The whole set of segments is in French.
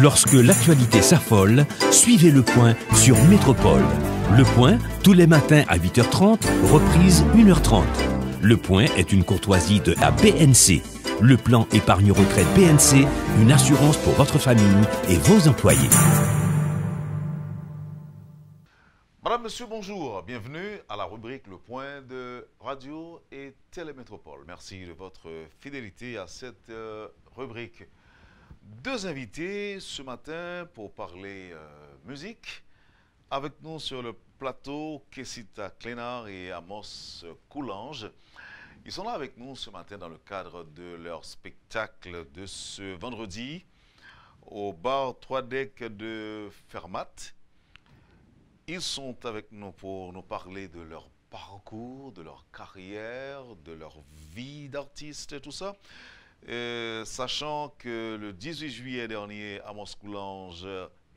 Lorsque l'actualité s'affole, suivez Le Point sur Métropole. Le Point, tous les matins à 8h30, reprise 1h30. Le Point est une courtoisie de la BNC. Le plan épargne-retraite BNC, une assurance pour votre famille et vos employés. Madame, Monsieur, bonjour. Bienvenue à la rubrique Le Point de Radio et Télémétropole. Merci de votre fidélité à cette rubrique. Deux invités ce matin pour parler musique. Avec nous sur le plateau, Kessita Clénard et Amos Coulange. Ils sont là avec nous ce matin dans le cadre de leur spectacle de ce vendredi au bar 3 Deck de Fermat. Ils sont avec nous pour nous parler de leur parcours, de leur carrière, de leur vie d'artiste et tout ça. Sachant que le 18 juillet dernier, Amos Coulange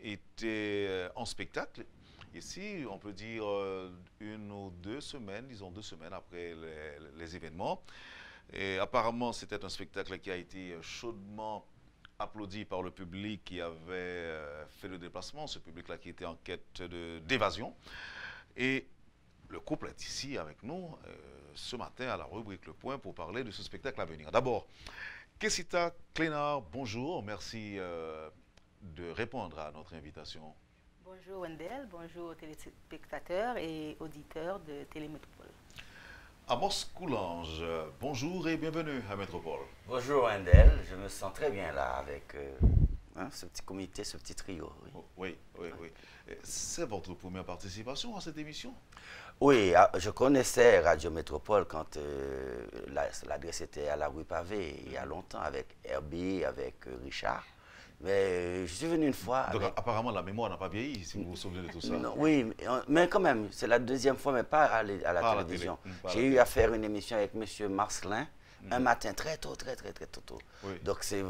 était en spectacle. Ici, on peut dire une ou 2 semaines, disons 2 semaines après les événements. Et apparemment, c'était un spectacle qui a été chaudement applaudi par le public qui avait fait le déplacement, ce public-là qui était en quête d'évasion. Et le couple est ici avec nous ce matin à la rubrique Le Point pour parler de ce spectacle à venir. D'abord, Kessita Clénard, bonjour, merci de répondre à notre invitation. Bonjour Wendell, bonjour téléspectateurs et auditeurs de Télémétropole. Amos Coulange, bonjour et bienvenue à Métropole. Bonjour Wendell, je me sens très bien là avec ce petit comité, ce petit trio. Oui. C'est votre première participation à cette émission? Oui, je connaissais Radio Métropole quand l'adresse était à la rue Pavé, il y a longtemps, avec Herbie, avec Richard. Mais je suis venu une fois. Donc apparemment la mémoire n'a pas vieilli, si vous vous souvenez de tout ça. Non, oui, mais quand même, c'est la deuxième fois, mais pas à la télévision. J'ai eu à faire une émission avec M. Marcelin, un matin très tôt. Oui. Donc c'est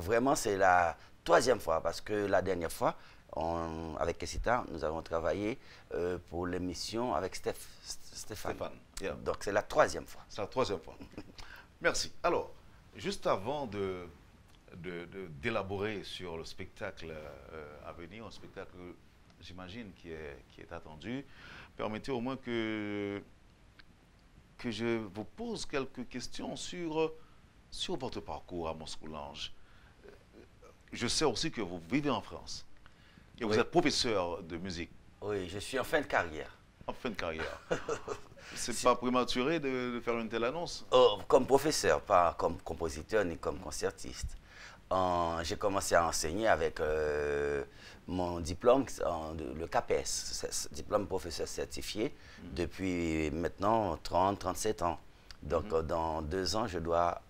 la 3e fois, parce que la dernière fois, avec Kessita, nous avons travaillé pour l'émission avec Stéphane. Yeah. Donc c'est la 3e fois. C'est la 3e fois. Merci. Alors, juste avant d'élaborer sur le spectacle à venir, un spectacle, j'imagine, qui est attendu. Permettez au moins que je vous pose quelques questions sur votre parcours à Amos Coulange. Je sais aussi que vous vivez en France et vous êtes professeur de musique. Oui, je suis en fin de carrière. En fin de carrière. C'est pas prématuré de faire une telle annonce? Comme professeur, pas comme compositeur ni comme concertiste. J'ai commencé à enseigner avec mon diplôme, le CAPES, diplôme professeur certifié, depuis maintenant 30-37 ans. Donc dans 2 ans, je dois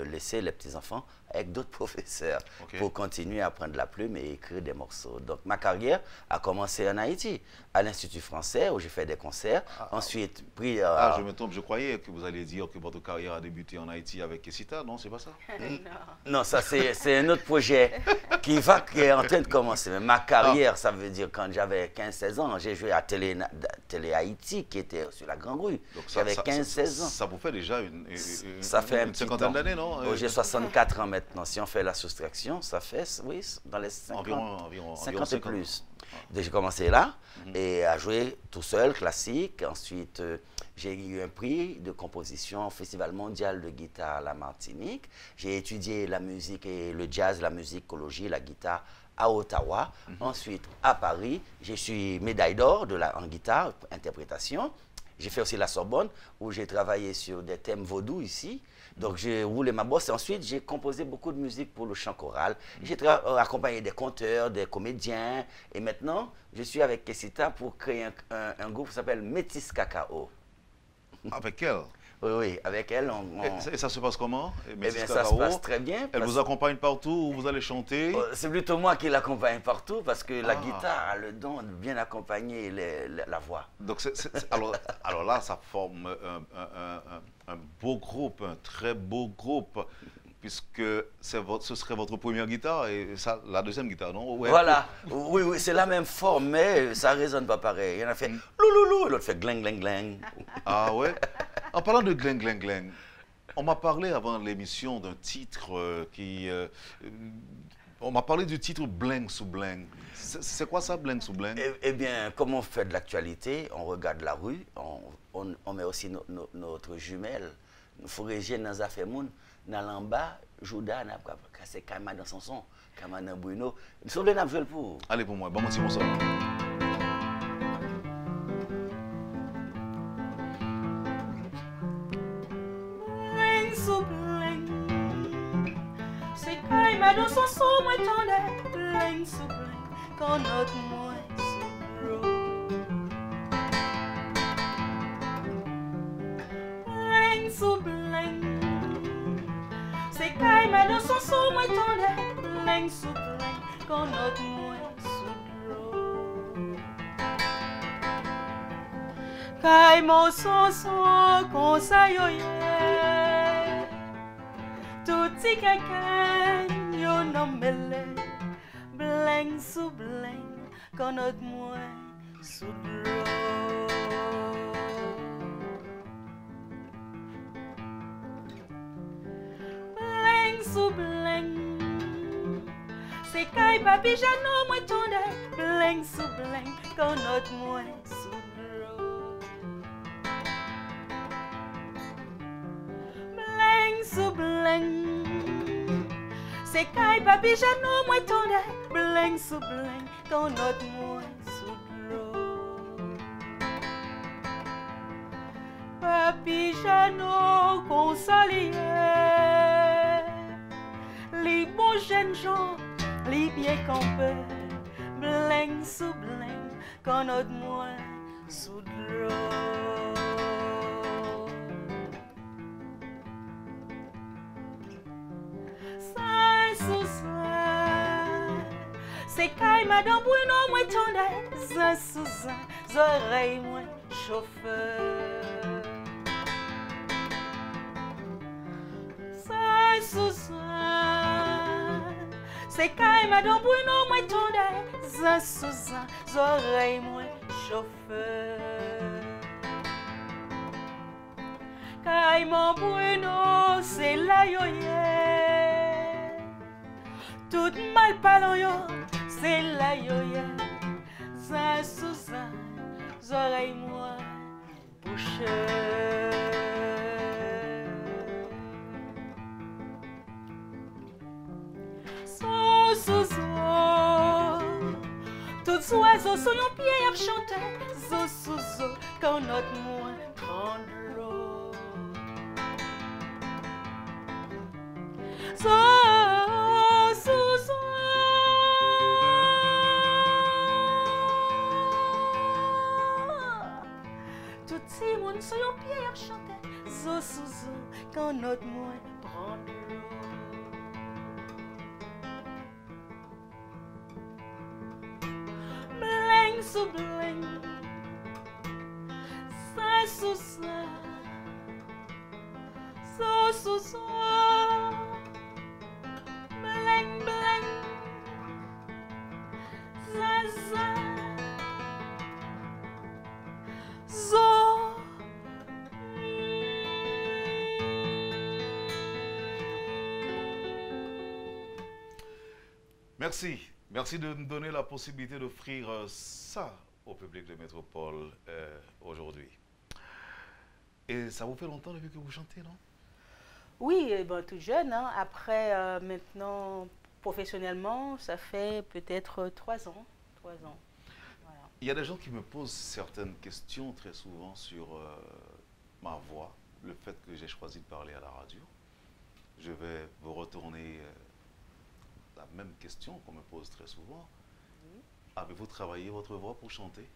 laisser les petits-enfants avec d'autres professeurs pour continuer à prendre la plume et écrire des morceaux. Donc ma carrière a commencé en Haïti, à l'Institut français où j'ai fait des concerts. Ensuite, pris... je me trompe, je croyais que vous alliez dire que votre carrière a débuté en Haïti avec Kessita, non, c'est pas ça? Non, ça c'est un autre projet qui est en train de commencer. Mais ma carrière, ça veut dire quand j'avais 15-16 ans, j'ai joué à Télé Haïti qui était sur la Grande Rue. J'avais 15-16 ans. Ça vous fait déjà une cinquantaine d'années, non? J'ai 64 ans maintenant. Si on fait la soustraction, ça fait, oui, dans les 50, environ 50 et plus. J'ai commencé là et à jouer tout seul, classique. Ensuite, j'ai eu un prix de composition au Festival mondial de guitare à la Martinique. J'ai étudié la musique et le jazz, la musicologie, la guitare à Ottawa. Ensuite, à Paris, je suis médaille d'or en guitare, interprétation. J'ai fait aussi la Sorbonne, où j'ai travaillé sur des thèmes vaudous ici. Donc, j'ai roulé ma bosse et ensuite, j'ai composé beaucoup de musique pour le chant choral. J'ai accompagné des chanteurs, des comédiens. Et maintenant, je suis avec Kessita pour créer un groupe qui s'appelle Métis Cacao. Avec elle? Oui, avec elle, Et ça se passe comment? Eh bien, ça se passe très bien. Elle vous accompagne partout où vous allez chanter? C'est plutôt moi qui l'accompagne partout parce que la guitare a le don de bien accompagner la voix. Donc, alors là, ça forme un beau groupe, un très beau groupe, puisque ce serait votre première guitare et ça, la deuxième guitare, non? Ouais. Voilà, oui, c'est la même forme, mais ça ne résonne pas pareil. Il y en a fait louloulou, l'autre fait gling, gling, gling. Ah ouais? En parlant de gling, gling, gling, on m'a parlé avant l'émission d'un titre On m'a parlé du titre Bling sous Bling. C'est quoi ça, Bling sous Bling? Eh bien, comme on fait de l'actualité, on regarde la rue, on met aussi notre jumelle. Nous faut régler dans les affaires moun. Dans l'en-bas, Jouda n'a pas cassé Kama dans son son, Kama dans Bruno. Nous sommes les jouer pour. Allez pour moi, bon petit morceau. Bling sous bling, c'est Kama dans son son, moi tendais. Bling sous bling, quand notre moins sous l'eau. Bling sous bling, c'est Kama dans son son, moi tendais. Bling sous bling, quand notre moins sous l'eau. Kaimo son son, kon sa yo ye. Touti quelqu'un yo nommele. Bling sous bling, quand notre moins sous l'eau. Bling sous bling, c'est Kai Papi Jano moi tonde. Bling sous bling, quand notre moins sous l'eau. Bling sous bling, c'est Kai Papi Jano moi tonde. Bling sous bling, quand notre moins sous l'eau. Papi Jano consolié, les bons jeunes gens, les bien campés. Bling sous bling, quand notre moins sous l'eau. C'est Kai Madame Bruno, moi tonde. Zin sous zin, oreilles moi chauffeur. Zin sous zin, c'est Kai Madame Bruno, moi tonde. Zin sous zin, oreilles moi chauffeur. Kai mon Bruno, c'est la yoye. Tout mal parlant yo, c'est la yoye. Zin sous zin, oreilles moi bouche. Son sous zo, tous oiseaux sont yon pied à chanter. Zo sous zo, quand notre moins prend l'eau. Zo sous zo, tout si moun sont yon pied à chanter. Zo sous zo, quand notre moins prend l'eau. Bling sous bling, ça sous ça, so sous ça. Bling bling, ça ça, zo. Merci. Merci de me donner la possibilité d'offrir ça au public de Métropole aujourd'hui. Et ça vous fait longtemps depuis que vous chantez, non? Oui, ben, tout jeune. Hein. Après, maintenant, professionnellement, ça fait peut-être 3 ans. 3 ans. Voilà. Il y a des gens qui me posent certaines questions très souvent sur ma voix, le fait que j'ai choisi de parler à la radio. Je vais vous retourner la même question qu'on me pose très souvent. Oui. Avez-vous travaillé votre voix pour chanter?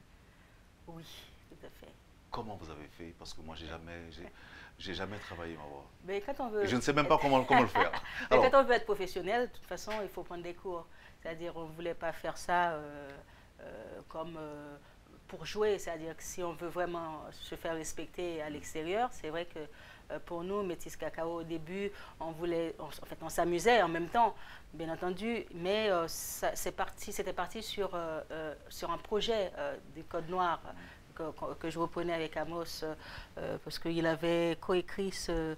Oui, tout à fait. Comment vous avez fait? Parce que moi, j'ai jamais travaillé ma voix. Mais quand on veut... Je ne sais même pas comment le faire. Mais alors, quand on veut être professionnel, de toute façon, il faut prendre des cours. C'est-à-dire, on ne voulait pas faire ça comme pour jouer. C'est-à-dire que si on veut vraiment se faire respecter à l'extérieur, c'est vrai que pour nous, Métis Cacao, au début, on s'amusait en même temps, bien entendu, mais c'était parti sur un projet du Code Noir que je reprenais avec Amos, parce qu'il avait coécrit ce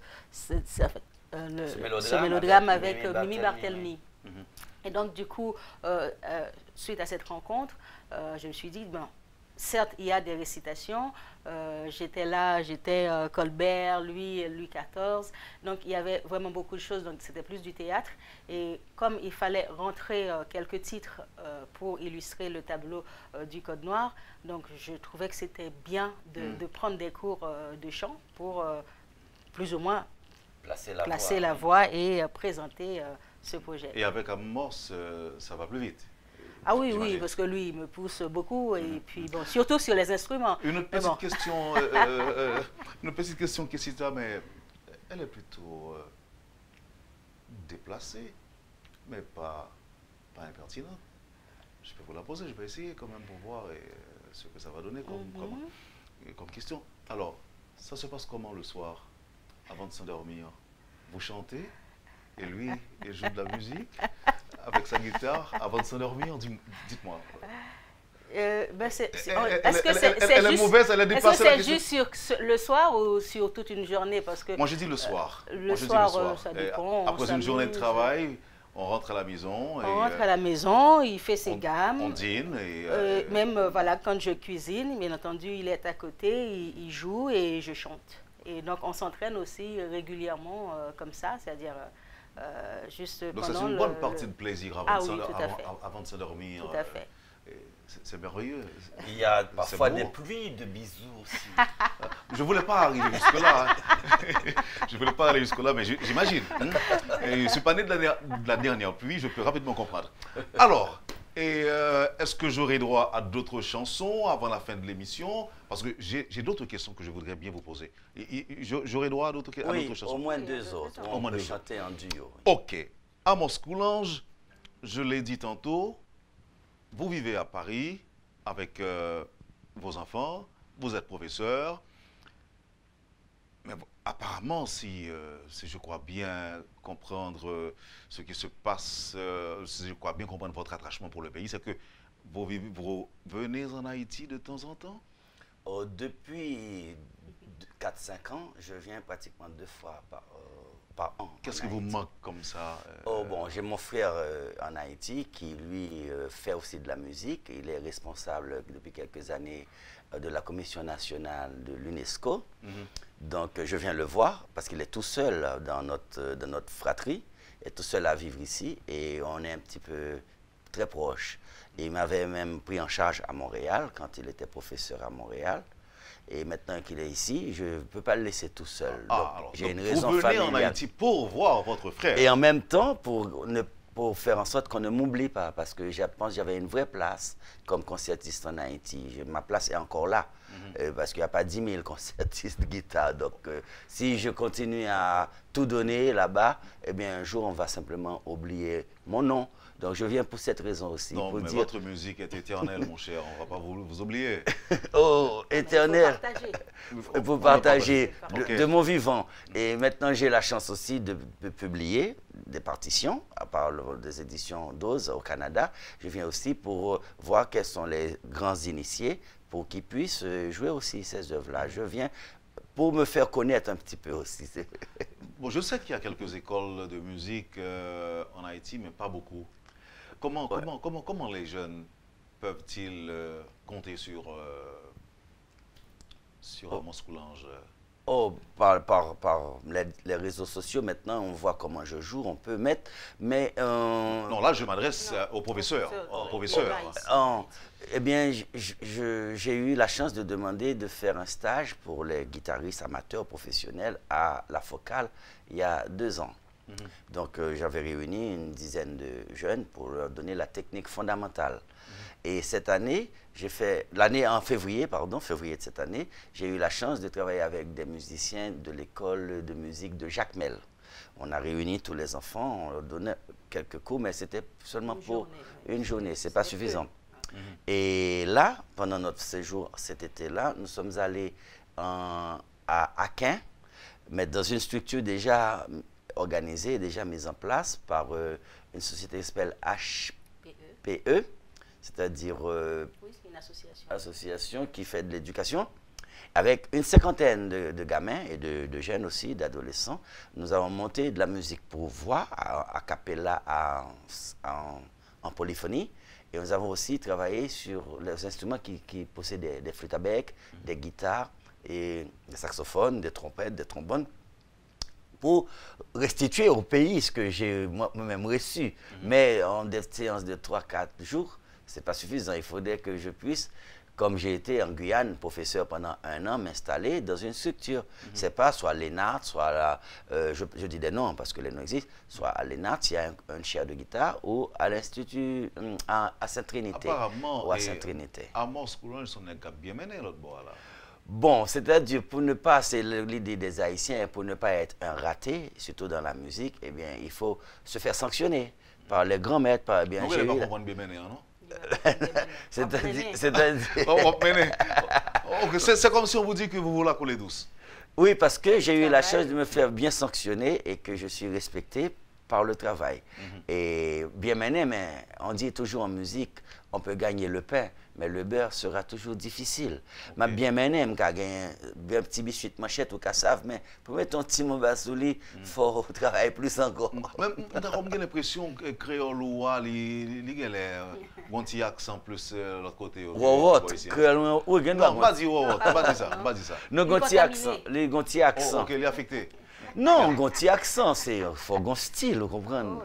mélodrame avec Mimi Barthelemy. Et donc, du coup, suite à cette rencontre, je me suis dit, bon, certes, il y a des récitations. J'étais là, j'étais Colbert, Louis XIV. Donc, il y avait vraiment beaucoup de choses. Donc, c'était plus du théâtre. Et comme il fallait rentrer quelques titres pour illustrer le tableau du Code Noir, donc je trouvais que c'était bien de prendre des cours de chant pour plus ou moins placer la voix et présenter ce projet. Et avec Amos, ça va plus vite. Ah oui, oui, parce que lui, il me pousse beaucoup, et puis bon, surtout sur les instruments. Une petite question, une petite question, Kessita, mais elle est plutôt déplacée, mais pas impertinente. Je peux vous la poser, je vais essayer quand même pour voir ce que ça va donner comme question. Alors, ça se passe comment le soir, avant de s'endormir? Vous chantez, et lui, il joue de la musique avec sa guitare avant de s'endormir? Dites-moi. Est-ce que est mauvaise, elle est déplacée. Est-ce que c'est juste sur le soir ou sur toute une journée? Parce que moi, je dis le soir. Le soir, ça dépend. Après une journée de travail, on rentre à la maison. On rentre à la maison, il fait ses gammes. On dîne. Même voilà, quand je cuisine, bien entendu, il est à côté, il joue et je chante. Et donc, on s'entraîne aussi régulièrement comme ça, c'est-à-dire juste donc, pendant c'est une bonne partie de plaisir avant de s'endormir. Tout à fait. C'est merveilleux. Il y a parfois des pluies de bisous aussi. Je ne voulais pas arriver jusque-là. Je ne voulais pas aller jusque-là, mais j'imagine. Je ne suis pas né de la dernière pluie, je peux rapidement comprendre. Alors, est-ce que j'aurai droit à d'autres chansons avant la fin de l'émission? Parce que j'ai d'autres questions que je voudrais bien vous poser. J'aurai droit à d'autres chansons? Oui, au moins deux autres. On peut chanter en duo. Ok. Amos Coulange, je l'ai dit tantôt, vous vivez à Paris avec vos enfants, vous êtes professeur. Mais bon, apparemment, si je crois bien comprendre ce qui se passe, si je crois bien comprendre votre attachement pour le pays, c'est que vous venez en Haïti de temps en temps? Depuis 4-5 ans, je viens pratiquement 2 fois par an. Qu'est-ce qui vous manque comme ça? Bon, j'ai mon frère en Haïti qui, lui, fait aussi de la musique. Il est responsable depuis quelques années de la Commission nationale de l'UNESCO. Donc, je viens le voir parce qu'il est tout seul dans notre fratrie. Il est tout seul à vivre ici et on est un petit peu très proches. Et il m'avait même pris en charge à Montréal quand il était professeur à Montréal. Et maintenant qu'il est ici, je ne peux pas le laisser tout seul. J'ai une raison familiale. Vous venez en Haïti pour voir votre frère. Et en même temps, pour faire en sorte qu'on ne m'oublie pas, parce que je pense que j'avais une vraie place comme concertiste en Haïti. Ma place est encore là, parce qu'il n'y a pas 10 000 concertistes de guitare. Donc, si je continue à tout donner là-bas, eh bien, un jour, on va simplement oublier mon nom. Donc, je viens pour cette raison aussi. Non, pour mais dire... votre musique est éternelle, mon cher. On ne va pas vous oublier. Oh, éternelle. Pour partager de mon vivant. Et maintenant, j'ai la chance aussi de publier des partitions, à part des éditions d'Oz au Canada. Je viens aussi pour voir quels sont les grands initiés pour qu'ils puissent jouer aussi ces œuvres-là. Je viens pour me faire connaître un petit peu aussi. Bon, je sais qu'il y a quelques écoles de musique en Haïti, mais pas beaucoup. Comment les jeunes peuvent-ils compter sur Amos Coulange? Oh, par les réseaux sociaux, maintenant, on voit comment je joue, on peut mettre, mais... Non, là, je m'adresse au professeur. Eh bien, j'ai eu la chance de demander de faire un stage pour les guitaristes amateurs professionnels à La Focale il y a 2 ans. Donc, j'avais réuni une dizaine de jeunes pour leur donner la technique fondamentale. Et cette année, en février de cette année, j'ai eu la chance de travailler avec des musiciens de l'école de musique de Jacmel. On a réuni tous les enfants, on leur donnait quelques cours, mais c'était seulement pour une journée, c'est pas suffisant. Et là, pendant notre séjour cet été-là, nous sommes allés à Aquin, mais dans une structure déjà organisée, déjà mise en place par une société qui s'appelle HPE, c'est-à-dire oui, c'est une association. Association qui fait de l'éducation. Avec une cinquantaine de gamins et de jeunes aussi, d'adolescents, nous avons monté de la musique pour voix, a cappella, en polyphonie. Et nous avons aussi travaillé sur les instruments qui possèdent des flûtes à bec, des guitares, et des saxophones, des trompettes, des trombones, pour restituer au pays ce que j'ai moi-même reçu. Mais en des séances de 3-4 jours, ce n'est pas suffisant. Il faudrait que je puisse, comme j'ai été en Guyane, professeur pendant 1 an, m'installer dans une structure. Ce n'est pas soit l'ENART, soit je dis des noms parce que les noms existent, soit à l'ENART, il y a un chair de guitare, ou à l'Institut à Sainte-Trinité. Apparemment, ou à Sainte-Trinité. À Moscou, ils sont bien menés l'autre bord là. Bon, c'est-à-dire, pour ne pas, c'est l'idée des Haïtiens, pour ne pas être un raté, surtout dans la musique, eh bien, il faut se faire sanctionner par les grands maîtres, par bien. Vous ne pouvez pas comprendre bien mené, non? C'est-à-dire... C'est comme si on vous dit que vous la coulez douce. Oui, parce que j'ai eu la chance de me faire bien sanctionner et que je suis respecté par le travail. Et bien mené, mais on dit toujours en musique, on peut gagner le pain, mais le beurre sera toujours difficile. Ma bien mené, je gagner un petit biscuit de manchette ou cassave, mais pour mettre ton petit mot basouli, il faut travailler plus encore. Même, j'ai l'impression que créole ou il y a un petit accent plus de l'autre côté. Wawot, créole, oui, il y a non, pas dit wawot, pas dit ça. Non, un petit accent, les petits accents. Ok, il est affecté. Non, un petit accent, c'est faut un style, vous comprenez?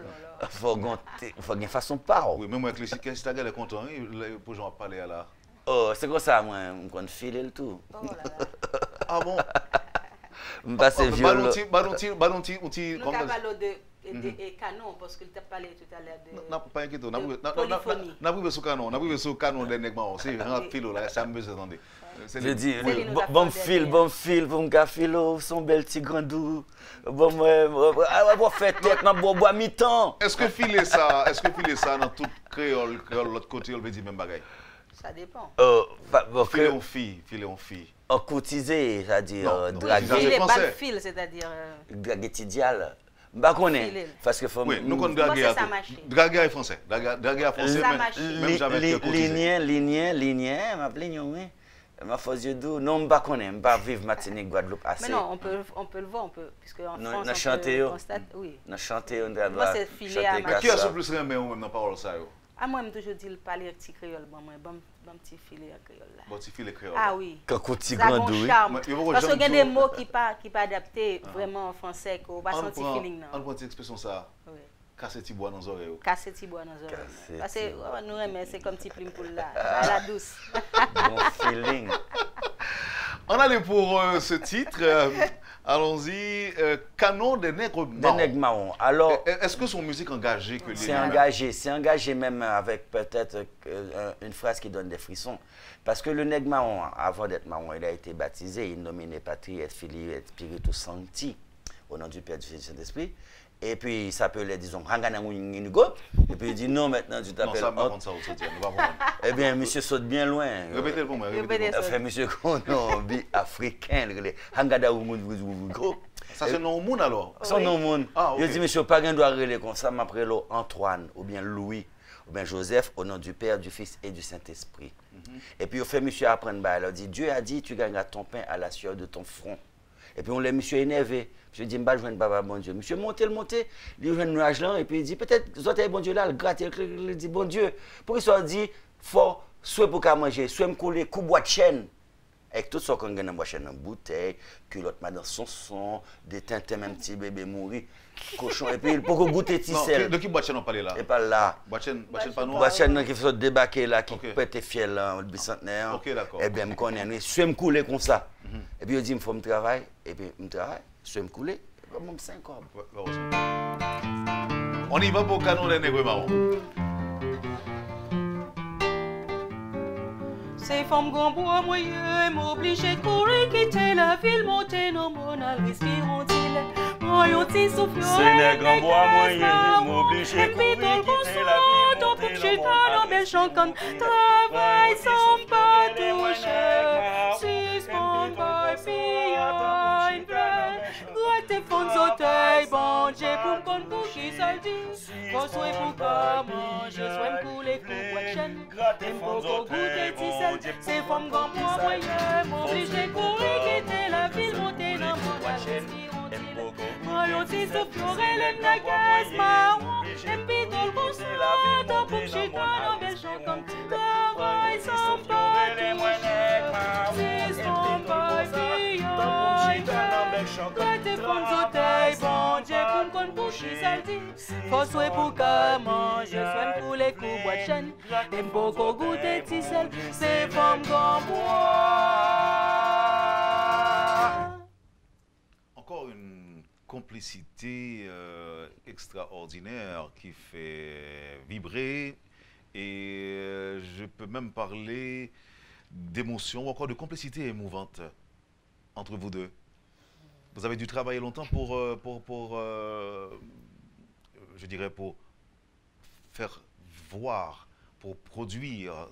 Faut une façon de parler. Oui, mais moi, avec les Chicago, les contents, pour j'en parler à la. Oh, c'est comme ça, moi, je me file le tout. Oh là là. Ah bon? Je me passe violon. Nous avons de canon, parce qu'il t'a parlé tout à l'heure de. Non, pas inquiété. Polyphonie. N'a pas sur canon, n'a pas sur canon des nègres. C'est un filo là, ça me besoin d'entendre. Je dis, bon fil, pour me filo, son bel petit grandou. Bon, moi, faire tête, bois mi-temps. Est-ce que filer ça dans tout créole, l'autre côté, on veut dire même bagaille? Ça dépend. Filer en fille. En courtisé, c'est-à-dire draguer. Filer bal fil, c'est-à-dire. Draguer tidial. Bah connais parce que faut oui nous connaissons draguer français même jamais lignien m'a plaigné oui ma force de doux non pas connais pas vivre Martinique Guadeloupe assez mais non on peut le voir puisque en France on constate oui on chanter moi c'est filé à ma qui a ce plus rien mais même dans parole ça yo ah moi même toujours dit parler petit créole bon petit filet à créole là bon petit filet créole ah oui quand petit grandou oui parce qu'il y a des mots qui pas adaptés vraiment en français qu'on va sentir feeling non on prend cette expression ça oui casser petit bois dans les oreilles casser petit bois dans les oreilles parce que nous aimer c'est comme petit plume pour là la douce bon feeling on allait pour ce titre allons-y, Canon des Nègres Marrons. Des Nègres Marrons. Alors, est-ce que son musique engagée que c'est engagé même avec peut-être une phrase qui donne des frissons. Parce que le Nègre Marron, avant d'être marron, il a été baptisé, il nominé Patri et Filii et Spiritus Sancti, au nom du Père, du Fils et du Saint-Esprit. Et puis il s'appelait, disons, Rangananguinigo. Et puis il dit non, maintenant tu t'appelles. Non, ça va ça aussi, eh bien, monsieur saute bien loin. Répétez-le pour moi. Enfin, monsieur Kono, africain, Rangananguinigo. Ça, c'est non monde alors? C'est non monde. Je dis, monsieur, pas qu'un doit relayer comme ça, m'appelle Antoine, ou bien Louis, ou bien Joseph, au nom du Père, du Fils et du Saint-Esprit. Et puis, on fait monsieur apprendre, il dit, Dieu a dit, tu gagneras ton pain à la sueur de ton front. Et puis on l'a monsieur énervé. Je dis, je vais papa, bon Dieu. Monsieur, montez, il joue un nuage là, et puis il dit, peut-être, vous avez bon Dieu là, le gratte, il dit, bon Dieu. Pour qu'il dit, faut, soit pour qu'à manger, soit me couler, coup bois de chaîne. Avec tout ça qu'on gagne dans chaîne, une bouteille, culotte dans son son, des tintins, même petit bébé mourir, cochon, et puis pour qu'on goûte tissel. De qui boîte chaîne on parle là? Et pas là. Boîte chaîne pas noir? Boîte chaîne qui fait débarquer là, qui pète fiel là, le bicentenaire. Ok, d'accord. Et bien, je connais, soit me couler comme ça. Et puis il dit, il faut me travailler, et puis je travaille, soit me couler, et puis je 5 ans. On y va pour Canon des Nègres Marrons. Ces femmes gambois moyens m'obligent de courir, quitter la ville, monter nos monales, respirons-ils, moyons-ils souffler. Ces nègres gambois moyens m'obligent de courir, quitter la ville, monter nos monales, respirons-ils. Travail sans pas toucher, suspend by behind bread. Gratte fonds d'hôtel, bon Dieu, pour qu'on bouche qui se dit, qu'on soit pour pas manger, soit me couler, pour chaîne. Gratte T'aimes fond beaucoup goûter bon ticelle. Dieu, C'est femme grand moi moyen. M'oblige courir quitter la ville, monter dans mon Royauté se fiore le nagas marron. Et puis dans le concert, dans pour chez toi, dans belle chant comme tu travailles sans pas toucher. C'est son bail, quand t'es prends d'hôtel, bon Dieu, qu'on compte pour qui ça dit. Faut souhaiter pour qu'à manger, soigne pour les coups bois de chaîne. T'aimes beaucoup goûter ticelle, c'est femme comme moi. Encore une complicité extraordinaire qui fait vibrer et je peux même parler d'émotion ou encore de complicité émouvante entre vous deux. Vous avez dû travailler longtemps pour je dirais, pour faire voir, pour produire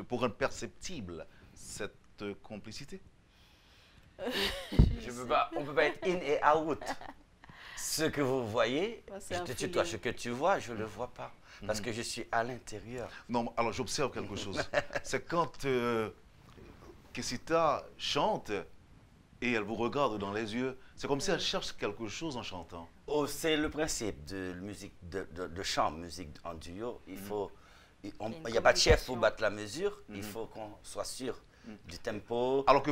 pour rendre perceptible cette complicité. On ne peut pas être in et out. Ce que vous voyez, je te tutoie, ce que tu vois, je ne le vois pas. Parce que je suis à l'intérieur. Non, alors j'observe quelque chose. C'est quand Kessita chante et elle vous regarde dans les yeux. C'est comme si elle cherche quelque chose en chantant. Oh, c'est le principe de musique, de chant, musique en duo. Il n'y a pas de chef pour battre la mesure. Il faut qu'on soit sûr du tempo. Alors que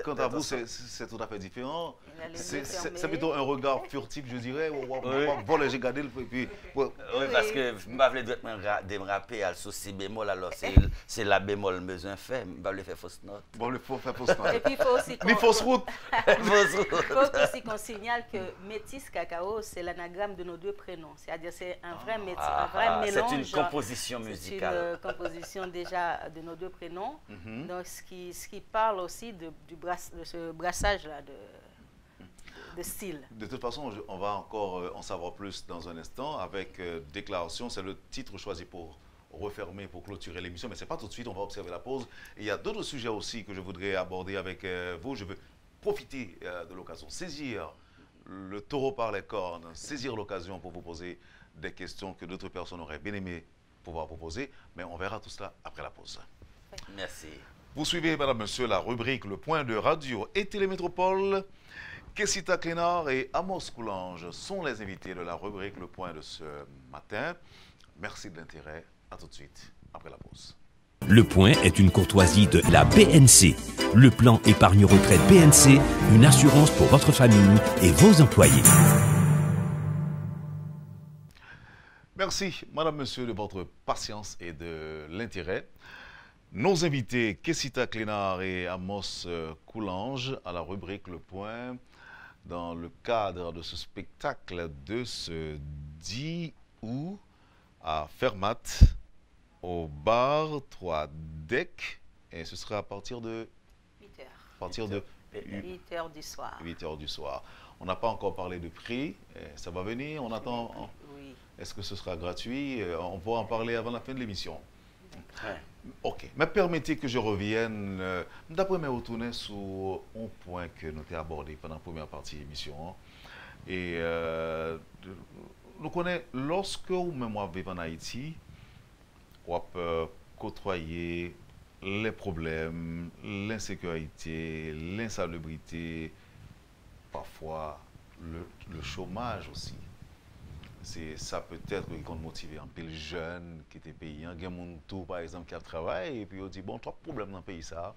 quant à vous, c'est tout à fait différent. C'est plutôt un regard furtif, je dirais. Voilà, j'ai gardé le. Puis, oui, parce que je me rappeler à si bémol, alors c'est la bémol besoin fait. Je vais faire fausse note. Bon, il faut faire fausse note. Et puis il faut aussi ni fausse route. Il faut aussi qu'on signale que Métis Cacao, c'est l'anagramme de nos deux prénoms. C'est-à-dire c'est un vrai métis, un vrai mélange. C'est une composition musicale. C'est une composition déjà de nos deux prénoms. Donc, ce qui parle aussi de ce brassage-là de style. De toute façon, on va encore en savoir plus dans un instant avec Déclaration. C'est le titre choisi pour refermer, pour clôturer l'émission. Mais ce n'est pas tout de suite, on va observer la pause. Et il y a d'autres sujets aussi que je voudrais aborder avec vous. Je veux profiter de l'occasion, saisir le taureau par les cornes, saisir l'occasion pour vous poser des questions que d'autres personnes auraient bien aimé pouvoir vous poser. Mais on verra tout cela après la pause. Merci. Vous suivez, madame, monsieur, la rubrique Le Point de Radio et Télémétropole. Kessita Clénard et Amos Coulange sont les invités de la rubrique Le Point de ce matin. Merci de l'intérêt. À tout de suite, après la pause. Le Point est une courtoisie de la BNC. Le plan épargne-retraite BNC, une assurance pour votre famille et vos employés. Merci, madame, monsieur, de votre patience et de l'intérêt. Nos invités, Kessita Clénard et Amos Coulange, à la rubrique Le Point, dans le cadre de ce spectacle de ce 10 août à Fermat, au bar 3 Deck, et ce sera à partir de 8 heures. À partir de 8 heures du soir. 8 heures du soir. On n'a pas encore parlé de prix, ça va venir, on attend. Oui. Est-ce que ce sera gratuit? On pourra en parler avant la fin de l'émission. Ouais. Ok, mais permettez que je revienne, d'après mes retourner sur un point que nous avons abordé pendant la première partie de l'émission. Et nous connaissons, lorsque vous même vivez en Haïti, on peut côtoyer les problèmes, l'insécurité, l'insalubrité, parfois le chômage aussi. Ça peut-être qui compte motiver un peu les jeunes qui étaient payés. Il y a des gens, par exemple, qui a travaillé et puis on dit, bon, trois problèmes dans le pays, ça.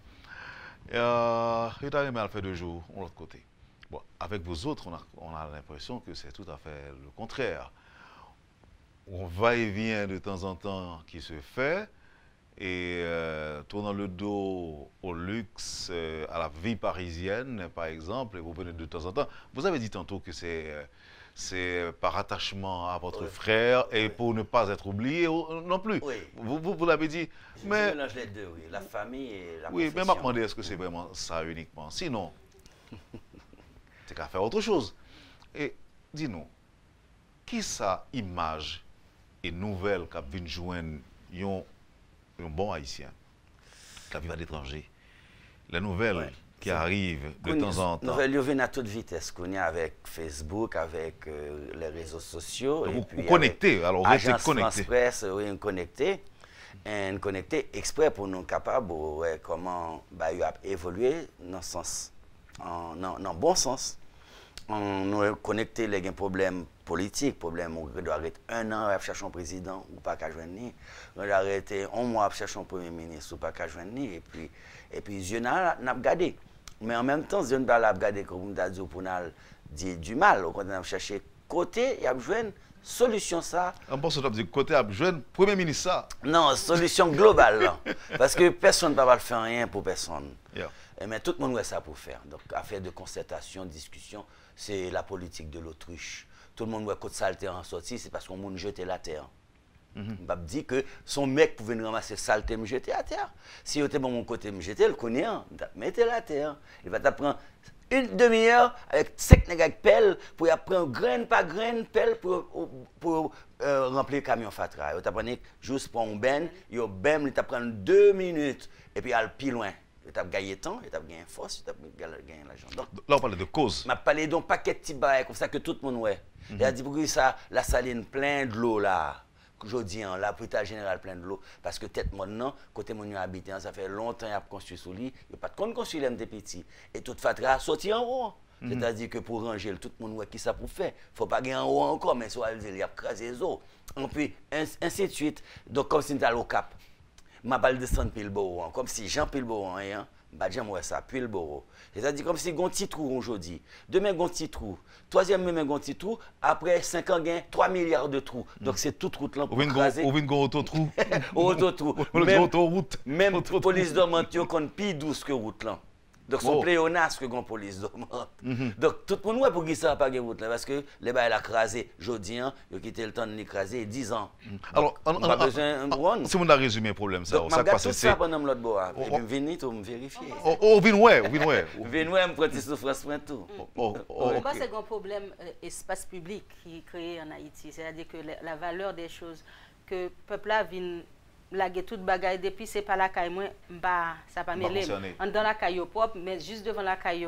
Il a mal fait 2 jours, de l'autre côté. Bon, avec vous autres, on a l'impression que c'est tout à fait le contraire. On va et vient de temps en temps qui se fait et tournant le dos au luxe, à la vie parisienne, par exemple, et vous venez de temps en temps. Vous avez dit tantôt que c'est par attachement à votre frère et pour ne pas être oublié non plus. Oui. Vous l'avez dit. Mais, je mélange les deux, oui. La famille et la oui, profession. mais m'a demandé est-ce que c'est vraiment ça uniquement. Sinon, c'est qu'à faire autre chose. Et dis-nous, qui ça image et nouvelle qu'a vu joindre un bon haïtien qui vit à l'étranger? La nouvelle qui arrive de temps en temps. Nous venons à toute vitesse, qu'on y a avec Facebook, avec les réseaux sociaux. Vous connectez, alors vous êtes Agence connecté. France Presse, oui, connecté. et connecté exprès pour nous capables de comment bah, évoluer dans le sens, dans le bon sens. On nous connecté les problèmes politiques, problème on doit arrêter un an à chercher un président ou pas qu'à joindre, on doit arrêter un mois à chercher un premier ministre ou pas qu'à joindre, et puis je n'a gardé. Mais en même temps, je ne pas regarder comme on a dit pour dire du mal, on a cherché côté, il y a besoin solution ça. On pense que côté à jeune premier ministre ça. Non, solution globale là. Parce que personne ne va pas faire rien pour personne. Yeah. Mais tout le monde a ça pour faire. Donc affaire de concertation, discussion, c'est la politique de l'autruche. Tout le monde voit côté saleté en sortie, c'est parce qu'on m'a jeté la terre. On va dire que son mec pouvait nous ramasser saleté me jeter à terre. Si il était bon mon côté me jeter, le connaît, mettez la terre. Il va t'apprendre une demi-heure avec 5 nègres avec pelle pour apprendre graine par graine pelle pour remplir le camion fatra. Il t'apprend juste pour un ben, il t'apprend 2 minutes et puis aller plus loin. Il t'a gagné temps, il t'a gagné force, il t'a gagné l'argent. Donc là on parle de cause. Je parle d'un paquet de petits bails comme ça que tout le monde ouais. Il a dit pour ça la saline plein de l'eau là. Aujourd'hui, la l'hôpital général plein de l'eau, parce que tête maintenant, côté mon habité, ça fait longtemps qu'il a construit sous lui, il n'y a pas de compte construit les petits. Et toute fatra sorti en haut. C'est-à-dire que pour ranger, tout le monde voit qui ça pour faire. Il ne faut pas gagner en haut encore, mais soit il y a crasé les eaux. Et puis, ainsi de suite. Donc, comme si on était au Cap, je vais descendre Pilboro, comme si Jean Pilboro, j'aimerais ça, Pilboro. C'est-à-dire comme si on a un petit trou aujourd'hui. Demain, on a un petit trou. Troisième, on a un petit trou. Après 5 ans, on a 3 milliards de trous. Donc, c'est toute route là pour craser. On vient de auto-trou. Auto-trou. Même police dormante, on compte plus douce que route là. Donc, son pléonasme que la police dormante. Donc, tout le monde voit pour qui ça n'a pas de route là. Parce que les bails ont crasé aujourd'hui, ils ont quitté le temps de l'écraser 10 ans. Alors, on a besoin de drone. Si on a résumé le problème, ça, donc, ça passe tout ça pendant l'autre bois. Et puis, je viens vite, me vérifier. On vient ouais. Je viens ouais, me prendre des souffrances pour tout. Je pense que c'est un problème espace public qui est créé en Haïti. C'est-à-dire que la valeur des choses, que le peuple là vient laguer toute bagaille depuis c'est pas la caille moi ça pas mêlé dans la caille propre mais juste devant la caille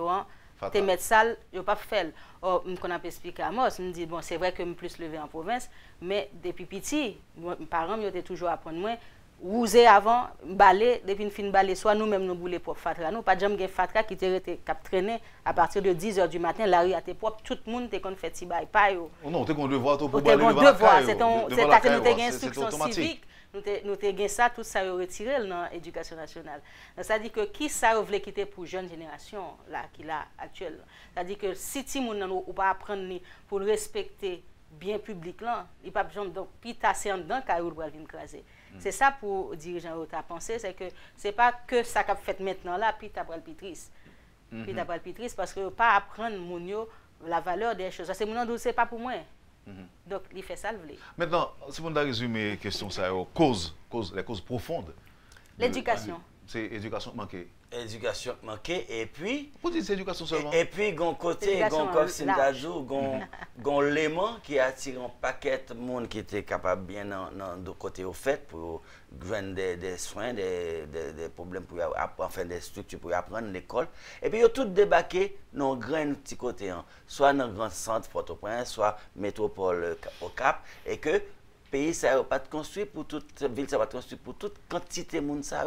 te mettre sale yo pas faire qu'on a expliqué à moi me dit bon c'est vrai que me plus levé en province mais depuis petit mes parents m'ont toujours apprendre moi rouser avant balai depuis une fin balai soit nous-mêmes nous bouler propre fatra nous pas jamais gain fatra qui était cap traîner à partir de 10h du matin la rue était propre tout le monde te kon fait ti bail pas yo non t'es qu'on devoir pour balai devoir c'est nous t'es instruction civique nous avons ça, tout ça retiré dans l'éducation nationale. Ça dit que qui ça voulait quitter pour jeune génération là qui là actuelle. Ça dit que si ti moun nan ou pas apprendre pour respecter bien public là, il pas besoin donc puis tasser en dedans car il va venir craser. C'est ça pour dirigeant à penser c'est que c'est pas que ça qu'a fait maintenant là puis tu pral pitrice. Puis tu pral pitrice parce que pas apprendre moun yo la valeur des choses. C'est mon c'est pas pour moi. Donc, il fait ça le voulait. Maintenant, si on a résumé la question, ça les causes profondes. L'éducation. C'est l'éducation manquée. Éducation manquée, et puis. Vous dites l'éducation seulement. Et puis, gon côté, comme Sindazou, gon l'élément qui attire un paquet de monde qui était capable bien de côté au fait pour joindre des soins, des problèmes pour enfin des structures pour apprendre l'école. Et puis, ils ont tout débarqué dans un grand petit côté, soit dans le grand centre Port-au-Prince, soit métropole au Cap, et que pays ça n'a pas construit pour toute ville, ça va construit pour toute quantité de monde ça.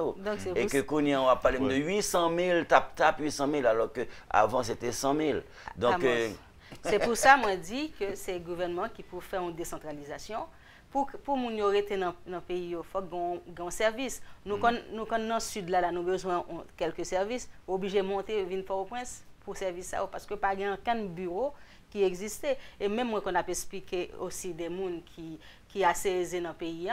Et que qu'on y a parlé de 800 000 tap 800 000 alors que avant c'était 100 000. Donc c'est pour ça moi dis que c'est le gouvernement qui peut faire une décentralisation pour moun yo rete dans le pays il faut un service. Nous quand dans le sud là nous besoin quelques services, obligé monter venir Port-au-Prince pour service ça parce que pas aucun bureau qui existait et même moi qu'on a expliqué aussi des monde qui a saisi dans le pays,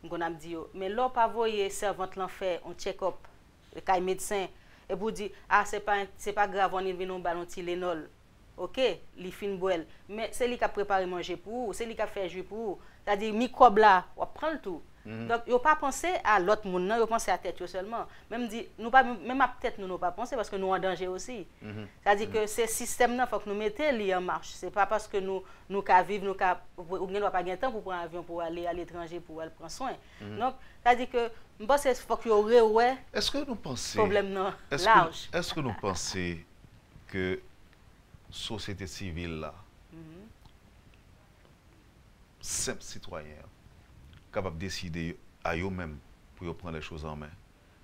on a dit, mais là, pas voyer servante l'en fait un check-up, le cas médecin, et vous dire, ah, c'est pas grave, on est venu ballon Tylenol. Ok, li fin boel, mais c'est lui qui a préparé manger pour vous, c'est lui qui a fait jus pour vous. C'est-à-dire, microbe là, on prend tout. Donc, il ne faut pas penser à l'autre monde, il faut penser à la tête seulement. Même à tête, nous ne pas penser parce que nous sommes en danger aussi. C'est-à-dire que ce système, il faut que nous mettions en marche. Ce n'est pas parce que nous vivons, nous ne pas gagner temps pour prendre un avion pour aller à l'étranger pour aller prendre soin. Donc, c'est-à-dire que je pense qu'il faut qu'il y ait un problème large. Est-ce que nous pensons que la société civile, là, simple citoyen, capable de décider à eux-mêmes pour prendre les choses en main.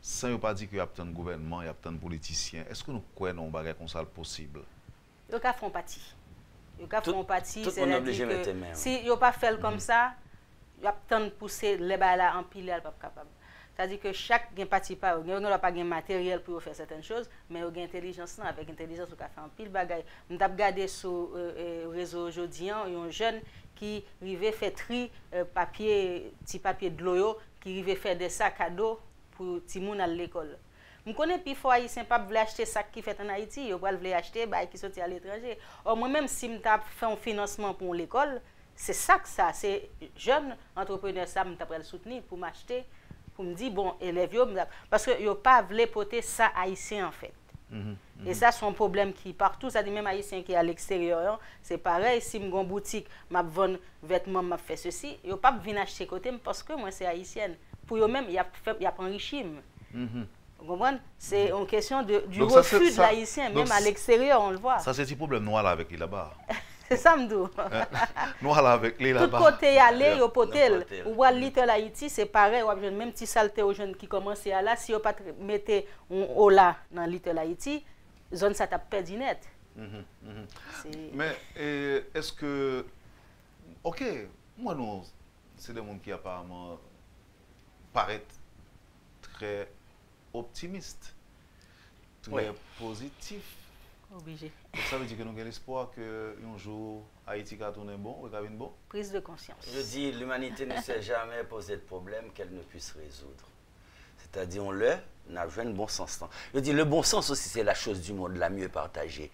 Sans ne pas dire qu'il y a tant de gouvernement, il y a tant de politiciens. Est-ce que nous croyons que comme ça possible? Il y a font partie. Il y a font partie, c'est-à-dire que si il n'y a pas fait comme ça, il y a tant de pousser les balles en pile, pas capable. C'est-à-dire que chaque parti pas, il n'y a pas de matériel pour faire certaines choses, mais il y a intelligence avec intelligence on peut faire en pile bagaille. On a regardé sur réseau aujourd'hui un jeune qui arrivait faire tri petit papier de l'eau, qui arrivait faire des sacs à dos pour petit monde à l'école. Je connais plus fort haïtien pas veut acheter sac qui fait en Haïti, yo pas veut acheter bail qui sorti à l'étranger. Or moi même si me t'a fait un financement pour l'école, c'est ça que ça, c'est jeune entrepreneur ça me t'a le soutenir pour m'acheter pour me dire bon élève yo parce que yo pas veut porter ça haïtien en fait. Et ça c'est un problème qui partout, ça dit même haïtien qui est à l'extérieur, c'est pareil si me gon boutique, m'a vendre vêtements, m'a fait ceci, yo pas venir acheter côté parce que moi c'est haïtienne. Pour eux même il y a enrichi. Vous comprenez? C'est une question du refus de l'haïtien, même à l'extérieur, on le voit. Ça, c'est un problème noir là avec lui là-bas. C'est ça, me dit. Noir là avec lui là-bas. Tout côté aller, au potel. Ou voir Little Haïti, c'est pareil. Même petit saleté aux jeunes qui commencent à là, si vous ne mettez un haut là dans Little Haïti, zone ça t'a perdu net. Mais est-ce que. Ok, moi, non, c'est des gens qui apparemment paraissent très optimiste, très positif. Obligé. Donc ça veut dire que nous avons l'espoir qu'un jour Haïti va tourner bon, va tourner bon. Prise de conscience. Je dis, l'humanité ne s'est jamais posé de problème qu'elle ne puisse résoudre. C'est-à-dire, on a joué un bon sens. Je dis, le bon sens aussi, c'est la chose du monde la mieux partagée.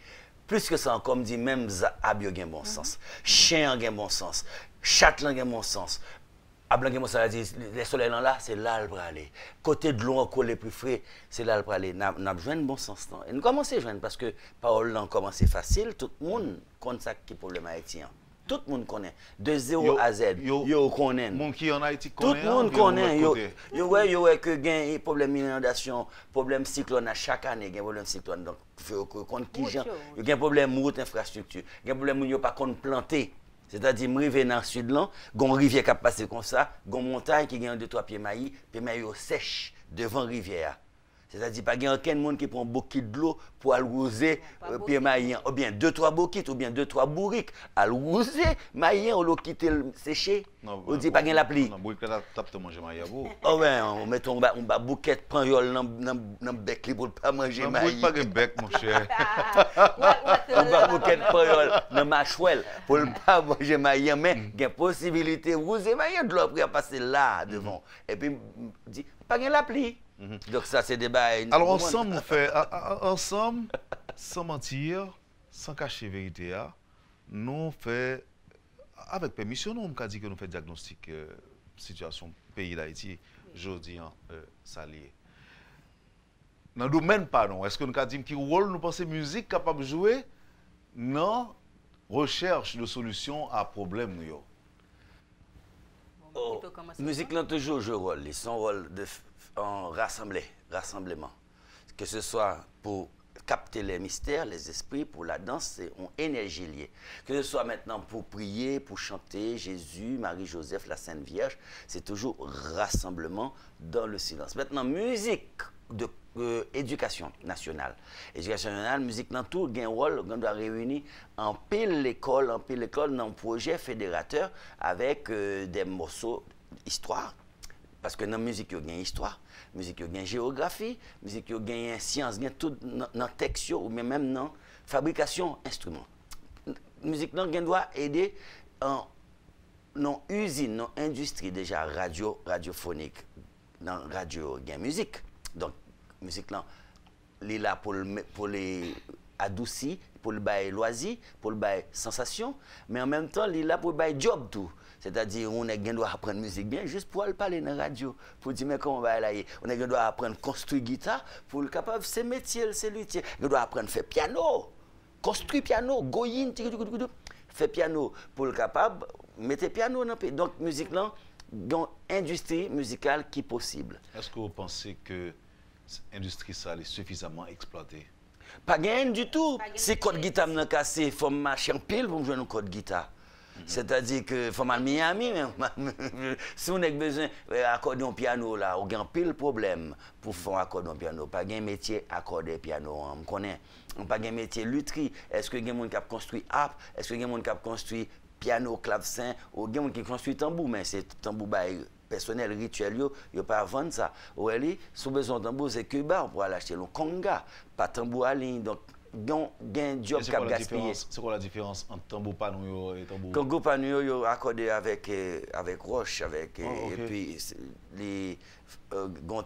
Plus que ça, comme dit, même Zabio a un bon sens. Chien a un bon sens. Chatlan a un bon sens. Les soleils là, c'est là le aller. Côté de l'eau encore les plus frais, c'est là le aller. Nous avons joué un bon sens. Et nous commençons à jouer parce que parole a commencé facile. Tout le monde connaît ça qui est problème haïtien. Tout le monde connaît. De 0 à Z. Yo connaît. Monde qui en Haïti connaît. Tout le monde connaît. Yo ouais que gain problème d'inondation, problème cyclone à chaque année, gain problème cyclone. Donc faut qu'on qui gens, yo gain problème route infrastructure, gain problème yo pas qu'on planter. C'est-à-dire, je suis dans le sud, il y a une rivière qui passe comme ça, il y a une montagne qui a 2-3 pieds maïs, puis maïs sèche devant la rivière. C'est-à-dire, il n'y a aucun monde qui prend beaucoup de l'eau pour arroser pieds maïs, ou bien 2-3 boquettes, ou bien 2-3 bourriques, arroser maïs, ou l'eau quitter sécher. On dit pas qu'il y a la pluie. Non, bourrique, tu manger maïs à vous. Oh ben, on met un bouquette, prend yol dans le bec pour ne pas manger maïs. Pas de bec, mon cher. On va bouquette, prend yol dans la mâchouelle pour ne pas manger maïs, mais il y a possibilité de arroser maïs, de l'eau pour passer là devant. Et puis, on dit, pas qu'il y a la pluie. Donc ça c'est débat. Alors ensemble on fait ensemble sans mentir, sans cacher la vérité, nous fait avec permission nous on dit que nous fait diagnostic situation pays d'Haïti aujourd'hui salier. Dans le domaine pardon, est-ce que nous dit qui rôle nous pensons musique capable de jouer non recherche de solutions à problème nous yo. Musique là toujours joue rôle, son rôle de en rassemblement. Que ce soit pour capter les mystères, les esprits, pour la danse, c'est une énergie liée. Que ce soit maintenant pour prier, pour chanter Jésus, Marie-Joseph, la Sainte Vierge, c'est toujours rassemblement dans le silence. Maintenant, musique de éducation nationale. Éducation nationale, musique dans tout, il y a un rôle, on doit réunir en pile l'école dans un projet fédérateur avec des morceaux d'histoire. Parce que dans la musique, il y a une histoire, dans la musique, il y a une géographie, dans la musique, il y a une science, il y a tout dans le texte, ou même dans la fabrication d'instruments. La musique doit aider dans une usine, dans une industrie déjà radiophonique. Dans la radio, il y a une musique. Donc, la musique, elle est là pour les adoucir, pour le bail loisir, pour le bail sensation, mais en même temps, elle est là pour le bail job tout. C'est-à-dire, on doit apprendre musique bien juste pour aller parler dans la radio, pour dire mais comment on va aller. On doit apprendre à construire guitare pour le capable, c'est métier, c'est luthier. On doit apprendre à faire piano, construire piano, goyin, faire piano pour le capable, mettre piano dans le pays. Donc, musique là, dans l'industrie musicale qui est possible. Est-ce que vous pensez que l'industrie ça est suffisamment exploitée? Pas gain du tout. Si code guitare me cassé, il faut marcher en pile pour me jouer un code guitare. C'est-à-dire que faut mal Miami même. Si on a besoin d'accorder un piano là, on a un pile problème pour faire accorder un piano. Pas un métier accorder piano, on connaît. On pas un métier lutherie. Est-ce que quelqu'un qui a construit harpe, est-ce que quelqu'un qui a construit piano, clavecin, ou quelqu'un qui construit tambour, mais c'est tambour personnel, rituel, il a pas vendre ça. Ou elle, sous besoin de tambour, c'est Cuba, on pourra l'acheter le conga, pas tambour à ligne. Donc, il y a un job qui a gaspillé. C'est quoi la différence entre tambour panou et tambour? Tambour panou, il est accordé avec roche, avec, et puis les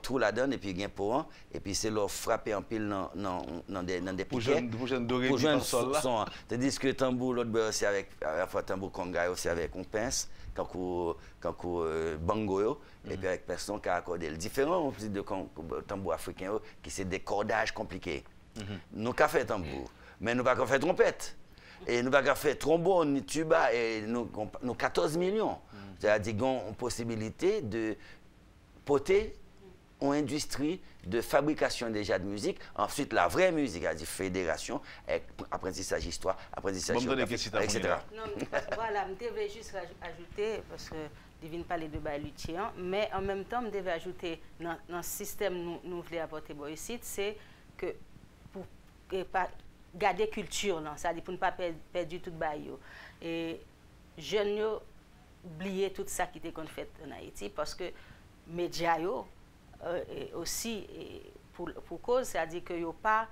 tout là-dedans, et puis il y a un pot, et puis c'est leur frapper en pile dans des piquets. Pour jouer son. Tandis que tambour, l'autre beurre, c'est avec, à la fois tambour conga, c'est avec une pince, quand bango, et puis avec personne qui a accordé. Le différent de tambour africain, qui c'est des cordages compliqués. Nous avons fait tambour, mais nous n'avons pas fait trompette. Et nous n'avons pas fait trombone, ni tuba, et nous 14 millions. C'est-à-dire qu'on a une possibilité de porter une industrie de fabrication déjà de musique. Ensuite, la vraie musique, c'est-à-dire fédération, apprentissage histoire, apprentissage géographie, etc. Non, voilà, je devais juste ajouter, parce que Divine parlait de luthier, mais en même temps, je devais ajouter dans le système que nous voulons apporter ici, c'est que pour garder culture, c'est-à-dire pour ne pas perdre du tout de baillot. Et jeunes oublier tout ça qui était fait en Haïti parce que les médias aussi pour cause, c'est-à-dire que yo pas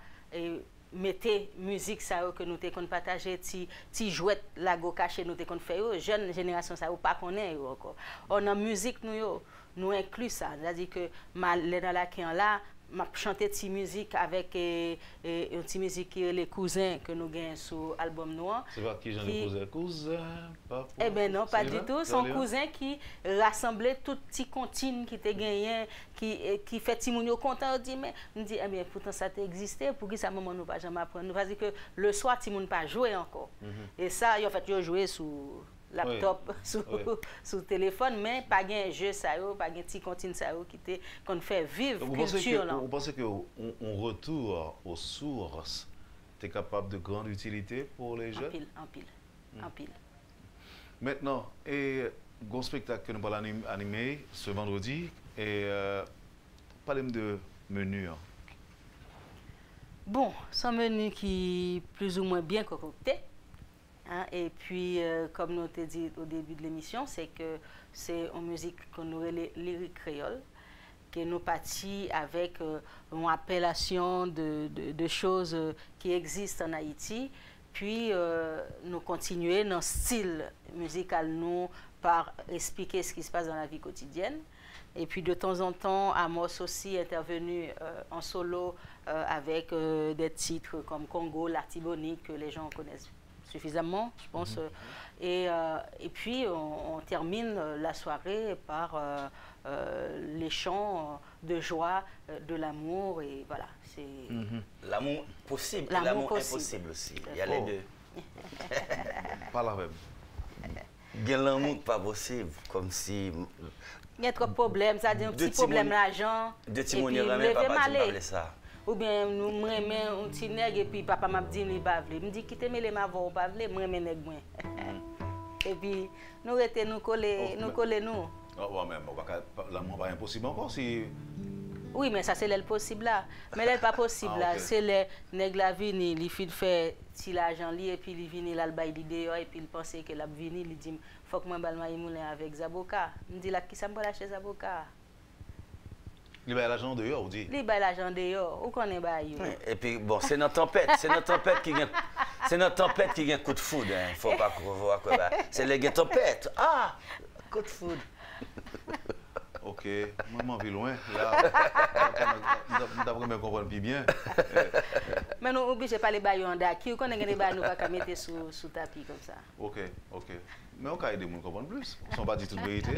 mettez musique ça que nous t'ai partager ti jouet la go caché nous t'ai fait jeune génération ça ou pas connaît encore. On en musique nous inclut ça, c'est-à-dire que dans la qui là m'a chanté ti musique avec une petite musique qui est les cousins que nous gagnons sur album noir. C'est pas qui j'en ai cousin papa. Eh ben non, pas du tout, son cousin qui rassemblait tout petit contine qui était gagné qui fait ti moun yo content dit mais me dit eh bien pourtant ça existait pour qui ça maman nous pas jamais apprendre. Nous va dire que le soir ti moun pas jouer encore. Et ça en fait yo jouer sur laptop, sur téléphone, mais pas un jeu, pas un petit continu qu'on fait vivre culture. Vous pensez qu'un retour aux sources est capable de grande utilité pour les jeunes? En pile. Maintenant, un spectacle que nous allons animer ce vendredi, et parlez-moi de menu. Bon, c'est un menu qui est plus ou moins bien concocté. Hein, et puis, comme nous t'ai dit au début de l'émission, c'est que c'est une musique qu'on nous les lyrique créole, que nous partis avec une appellation de choses qui existent en Haïti, puis nous continuer dans le style musical nous par expliquer ce qui se passe dans la vie quotidienne. Et puis de temps en temps, Amos aussi est intervenu en solo avec des titres comme Congo, L'Artibonite, que les gens connaissent suffisamment, je pense. Et puis, on termine la soirée par les chants de joie, de l'amour, et voilà. L'amour possible, l'amour impossible aussi. Il y a les deux. Pas la même. Il y a l'amour pas possible, comme si... Il y a trop de problèmes, c'est-à-dire un petit problème d'argent, et puis lever mal. Ou bien nous m'aimons un petit nègre et puis papa m'a dit il pas vle. Me dit quitter mêler ma voix pas vle, moi m'aime nègre moi. Et puis nous rester nous coller nous. Oh même l'amour pas impossible encore si. Oui, mais ça c'est le possible là. Mais c'est pas possible là, c'est les nègre la vini, il fait faire si l'argent li et puis il vini là le bail l'idée et puis il pensait que la vini, il dit faut que moi balle moulin avec Zaboka. Me dit là qui ça me lâcher Zaboka. Il va l'argent dehors, vous dites? Il va l'argent dehors, où qu'on est baillé. Et puis bon, c'est notre tempête, qui gagne un coup de foudre, hein. Faut pas voir quoi. C'est les tempêtes. Ah, coup de foudre. Ok, moi m'en vais loin. Là, d'après me comprendre plus bien. Mais nous obligés pas les baillons en daki, ou qu'on est les baillons nous pas mettre sous tapis comme ça. Ok. Mais on peut aider les gens comprendre plus. Ils sont pas dit toute vérité.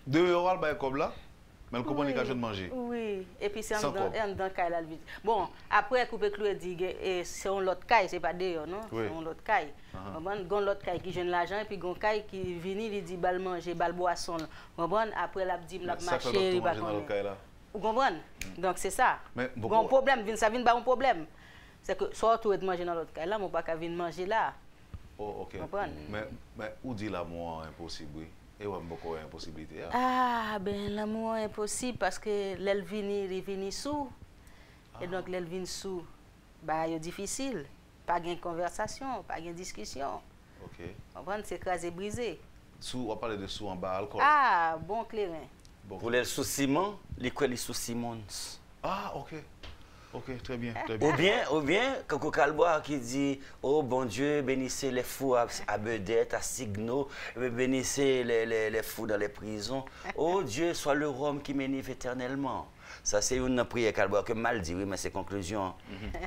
2 € le bail comme là. Mais le comprend qu'à jeune manger. Oui, et puis c'est dans le caille là vite. Bon, après couper clou dit c'est un l'autre caille, c'est pas d'ailleurs non, c'est un l'autre caille. Bon, l'autre caille qui jeune l'argent et puis gon caille qui vini il dit bal manger, bal boisson. Bon, après la dit la marcher, il va connaître. Vous comprenez? Donc c'est ça. Bon problème, ça vient pas un problème. C'est que soit tout est manger dans l'autre caille là, mon pas qu'à venir manger là. Oh, ok. Comprendre? Mais où dit l'amour impossible? Oui? Et où beaucoup impossibilité? Ah, ben l'amour est impossible parce que l'elvini, il vient sous. Et donc l'elvini sous, bah, c'est difficile. Pas de conversation, pas de discussion. Ok. Comprendre? C'est écrasé, brisé. Sous, on parle de sous en bas, alcool. Ah, bon clairin. Bon. Pour les sous-Simon, les quoi les sous-Simons. Ah, ok. Ok, très bien, très bien. Ou bien, Coco Calbois qui dit, oh bon Dieu, bénissez les fous à Bedette, à Signo, bénissez les fous dans les prisons. Oh Dieu, sois le Rome qui m'énive éternellement. Ça, c'est une prière Calbois que mal dit, oui, mais c'est conclusion.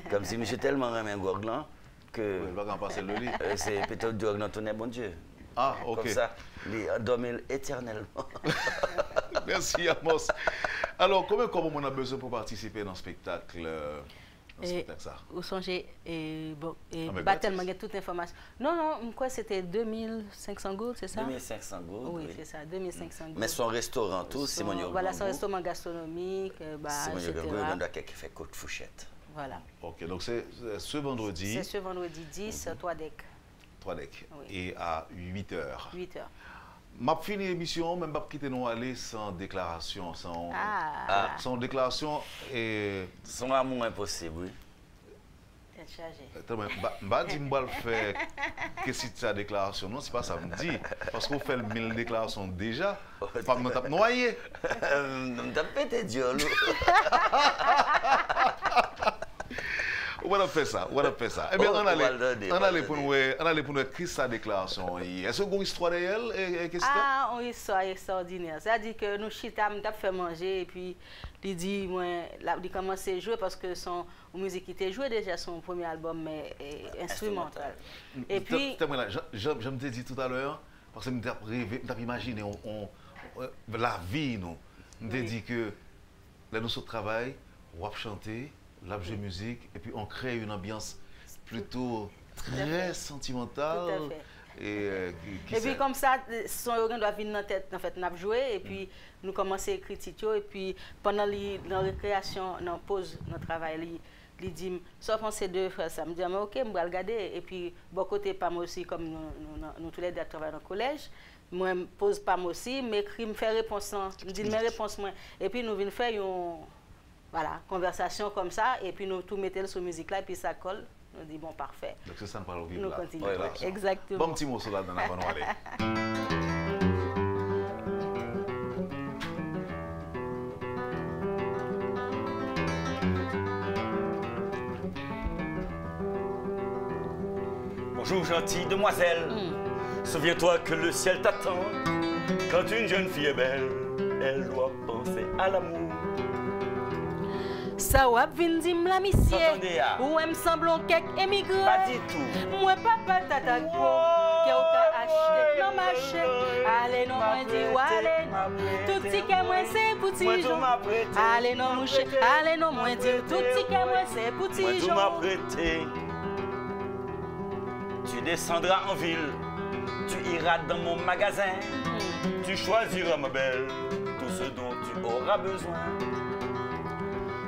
Comme si monsieur tellement aimé un gorglan que Oui, il va passer le lit. c'est peut-être gorglan tourné, bon Dieu. Ah, ok. Comme ça, il dormir éternellement. Merci, Amos. Alors, comment on a besoin pour participer dans le spectacle? Ça. Vous songez, bon, mais pas tellement il y a toute l'information. Non, quoi, c'était 2500 gouttes, c'est ça? 2500 gouttes. Oui, c'est ça, 2500 gouttes. Mais son restaurant, tout, c'est mon Voilà, son restaurant gastronomique, c'est etc. mon qui fait côte fourchette. Voilà. Ok, donc c'est ce vendredi. C'est ce vendredi 10, 3 decks. 3 decks. Oui. Et à 8 h. 8 heures. M'a fini l'émission, même pas quitter nous aller sans déclaration, sans déclaration et Son amour impossible, oui. C'est chargé. Bah dis moi le faire que si tu as déclaration non, c'est pas ça me dit parce qu'on fait 1000 déclarations déjà, pas me tape noyé. T'as pété Dieu. On va faire ça, Eh bien, on allait pour nous écrire sa déclaration. Est-ce qu'on a une histoire de elle? Ah, une histoire extraordinaire. C'est-à-dire que nous chita, nous fait manger et puis il dit, il commence à jouer parce que son musique était jouée déjà, son premier album mais instrumental. Et puis, je me t'ai dit tout à l'heure parce que je t'ai imaginé la vie nous. Je t'ai dit que là nous sommes travail, on va chanter. La musique, et puis on crée une ambiance plutôt très sentimentale. Tout à fait. Et puis comme ça, son organe doit venir dans la tête, en fait, nous avons joué, et puis nous commençons à écrire Tito, et puis pendant la récréation, dans la pause, notre travail, il dit, sauf on ces deux frères, ça me dit, ok, je vais regarder, et puis, bon côté, pas moi aussi, comme nous tous les deux travaillons dans le collège, moi, je pose pas moi aussi, m'écris, me fait réponse, me dit mes réponses, moi, et puis nous venons faire une... Voilà, conversation comme ça, et puis nous tout mettons sur musique là, et puis ça colle. Nous dit bon, parfait. Donc c'est ça, nous parlons vivre nous là. continuons. Ouais, là, exactement. Bon petit mot sur là, dans avant nous aller. Bonjour gentille demoiselle, souviens-toi que le ciel t'attend. Quand une jeune fille est belle, elle doit penser à l'amour. Ça wap vin dim la misye, ou em semblon kek émigré. Pas du tout. Moi papa tata ko, ke ou ka achete nan marché. Allez non moi di ou allez, tout ticket moi c'est pour ti jon. Allez non mouche, allez non moi di tout ticket moi c'est pour ti Moi tout jon. m'a prêté. Tu descendras en ville, tu iras dans mon magasin, tu choisiras ma belle, tout ce dont tu auras besoin.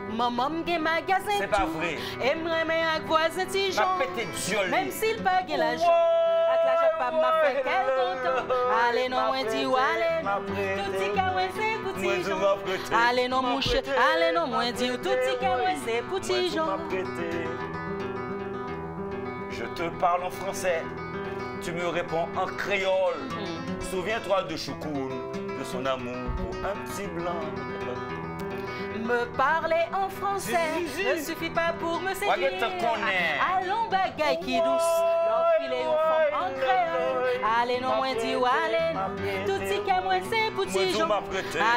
Maman gen magasin. C'est pas vrai. Et m'reme ak voisin ti jon. Ma pété diol. Même s'il pas gen l'argent. Ak l'argent pas m'a fait quel content. Allez non moi di ou allez. Tout ticket moi c'est pour ti jon. Allez non mouche, allez non moi di tout ticket moi c'est pour ti jon. Je te parle en français, tu me réponds en créole. Souviens-toi de Choukoun, de son amour pour un petit blanc. Me parler en français ne suffit pas pour me séduire. Ouais, mais t'en connais. Allons bagaille qui douce, l'enfiler aux femmes en créole. Allez non moi di ou allez, tout ticket moi c'est pour ti jon.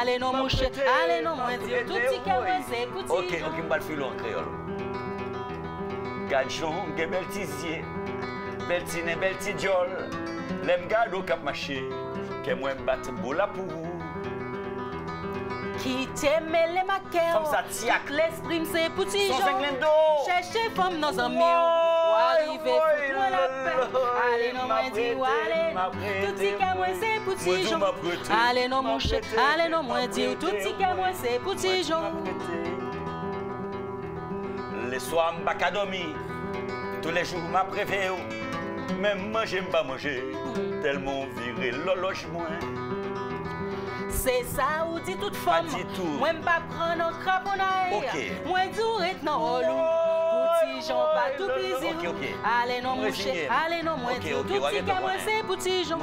Allez non mouche, allez non moi di tout ticket moi c'est pour ti jon. Ok, m'bal filo en créole. Gadjon, ge bel tizier, bel tine, bel ti diol. Lem gado kap maché, ke mwen bat bola pou vous. Qui t'aime les maquets, Comme ça, tiac. l'esprit c'est pour ti Son jon. cinglendo. Cherchez femme dans un mur, ou arriver foutre la paix. Allez non moi di ou allez, tout ticket moi c'est pour ti jon. Allez non mouche, allez non moi di tout ticket moi c'est pour ti jon. Les soirs m'baka dormi, tous les jours m'a prévé. même manger, pas manger. Tellement viré, loloche moi. C'est ça ou dit toute femme. Pas dit tout. Moi m'pas prendre un craponnaille. Ok. Moi douret non relou. Petit Jean pas tout plaisir. Ok. Allez non mon cher, allez non moi tout petit qu'à moi c'est petit Jean.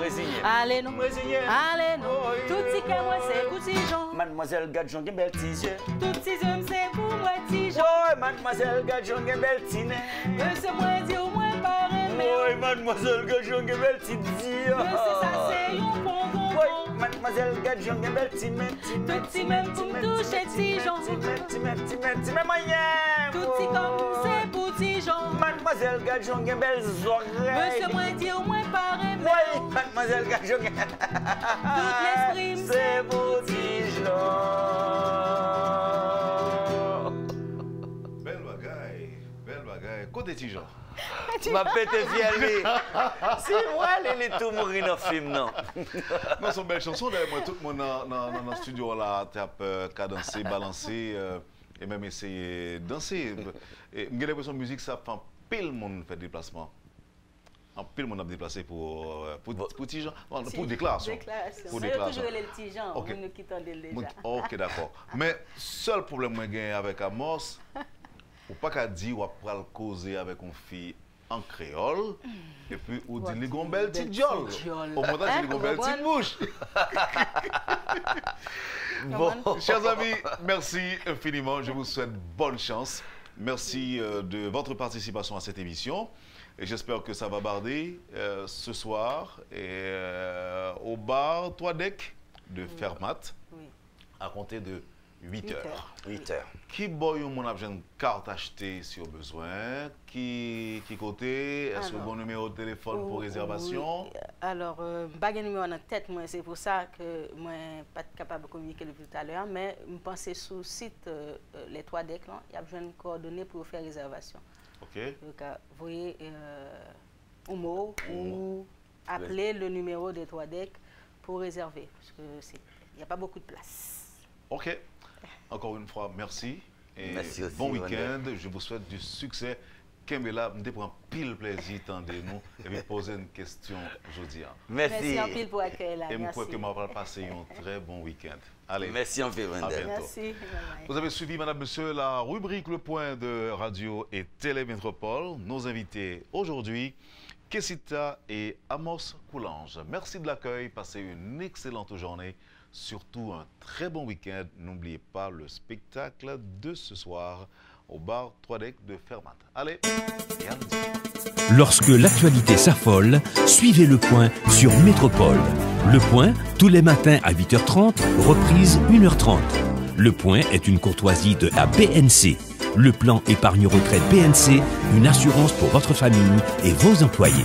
Allez non. Allez non. Tout petit qu'à moi c'est petit Jean. Mademoiselle Gadjon gen bel ti yeux. Tout petit homme c'est pour moi petit Jean. Ouais, mademoiselle Gadjon gen bel ti nez. Monsieur moi dit au moins pas aimer. Ouais, mademoiselle Gadjon gen bel ti di. Monsieur ça c'est un bon Ouais, mademoiselle Gadjon gen bel ti men, ti men, petit même pour toucher petit Jean. ti men moyen. Tout petit comme c'est petit Jean. Mademoiselle Gadjon gen bel oreilles. Monsieur moi dit au moins pas aimer. Ouais, mademoiselle Gadjon gen. Tout l'esprit C'est petit Jean. Belle bagaille. Côté Tijan. Ma pété fière. Si moi, les tout mourir dans le film, non. Non, c'est une belle chanson. D'ailleurs, moi, tout le monde dans le studio là, tape, cadencer, balancer et même essayer de danser. Et j'ai l'impression que la musique, ça fait un pile monde fait déplacement. Un pile monde a déplacé pour Tijan. Pour déclaration. Pour déclaration. Toujours les petits gens, okay. Nous quittons déjà. Ok, d'accord. Mais seul problème que j'ai avec Amos, ou pas qu'à dire ou à causer avec une fille en créole, et puis ou dit les gombelles petite diole. Au montage, les gombelles petite bouche. Bon, chers amis, merci infiniment. Je vous souhaite bonne chance. Merci de votre participation à cette émission. Et j'espère que ça va barder ce soir et, au bar 3 Deck de Fermat à compter de 8 heures. 8 heures. Qui boy ou mon a une carte achetée si au besoin? Qui côté? Est-ce que bon numéro de téléphone pour réservation? Oui. Alors, pas de numéro en tête, moi, c'est pour ça que moi pas capable de communiquer depuis tout à l'heure, mais je pense sur le site les 3 decks, il y a besoin de coordonnées pour faire réservation. Ok. Donc, vous voyez un mot ou appeler le numéro des 3 decks pour réserver, parce qu'il n'y a pas beaucoup de place. Ok. Encore une fois, merci. Et merci aussi, bon week-end. Je vous souhaite du succès. Kembela, je prends pile plaisir de nous et me poser une question aujourd'hui. Merci. Merci en pile pour accueillir là. Et je crois que je vais passer un très bon week-end. Allez. Merci en pile, à bientôt. Merci. Vous avez suivi, madame, monsieur, la rubrique Le Point de Radio et Télémétropole. Nos invités aujourd'hui, Kessita et Amos Coulange. Merci de l'accueil. Passez une excellente journée. Surtout un très bon week-end. N'oubliez pas le spectacle de ce soir au bar 3 Deck de Fermat. Allez, et à lundi. Lorsque l'actualité s'affole, suivez Le Point sur Métropole. Le Point, tous les matins à 8h30, reprise 1h30. Le Point est une courtoisie de la BNC. Le plan épargne-retraite BNC, une assurance pour votre famille et vos employés.